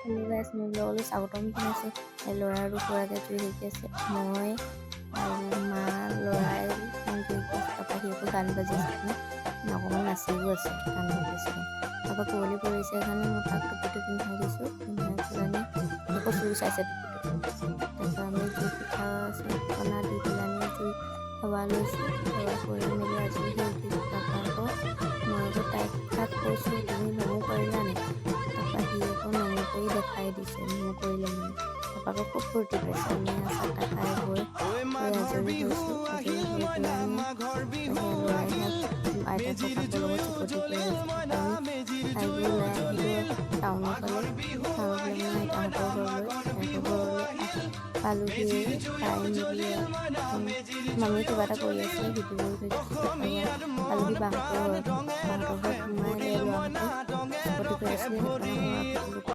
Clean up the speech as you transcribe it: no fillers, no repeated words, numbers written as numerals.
Hello' গাইছ, মোৰ ব্লগলৈ স্বাগতম জনাইছোঁ। ল'ৰা আৰু খুৰাকে জুই শিকি আছে, মই আৰু মা ল'ৰাই জুই শিকি আছে। তাৰপৰা সিহঁতো গান বাজি আছে, অকণমান নাচিও আছে, গান বাজিছে। তাৰপৰা কুঁৱলী পৰিছে সেইকাৰণে মই তাক টুপিটো পিন্ধাই দিছোঁ, পিন্ধাই পেলাই আকৌ চুৰ চাইছে টুপিটো। তাৰপৰা আমি জুই পিঠা পনা দি পেলাই জুই সেৱা লৈছোঁ, সেৱা কৰি মেলি আজৰি হৈ উঠিছোঁ। তাৰপৰা আকৌ মই আকৌ তাক কৈছোঁ, তুমি নমো কৰিলানে? তাৰপৰা সি আকৌ নমো কৰি দেখাই দিছে, নমো কৰিলে মানে। তাৰপৰা আকৌ খুব ফূৰ্তি পাইছে। আমি চাহ তাহ খাই বৈ আজৰি হৈছোঁ। আজৰি হৈ পেলাই আমি ল'ৰাই আইতাকৰ কাষৰ লগত চিকটি কৰি আছোঁ। তাৰপৰা আমি খাই বৈ ওলাই আহিলোঁ টাউনৰ ফালে। টাউনত মানে আইতাহঁতৰ ঘৰলৈ পালোহি। পাই মেলি মামীয়ে কিবা এটা কৰি আছিলে, ভিডিঅ' কৰি থৈ দিছোঁ। তাৰপৰা পালোহি বাহঁতৰ ঘৰত। বাহঁতৰ ঘৰত সোমাই ল'ৰাহঁতে চিকটি কৰি আছিলে। তাৰপৰা মই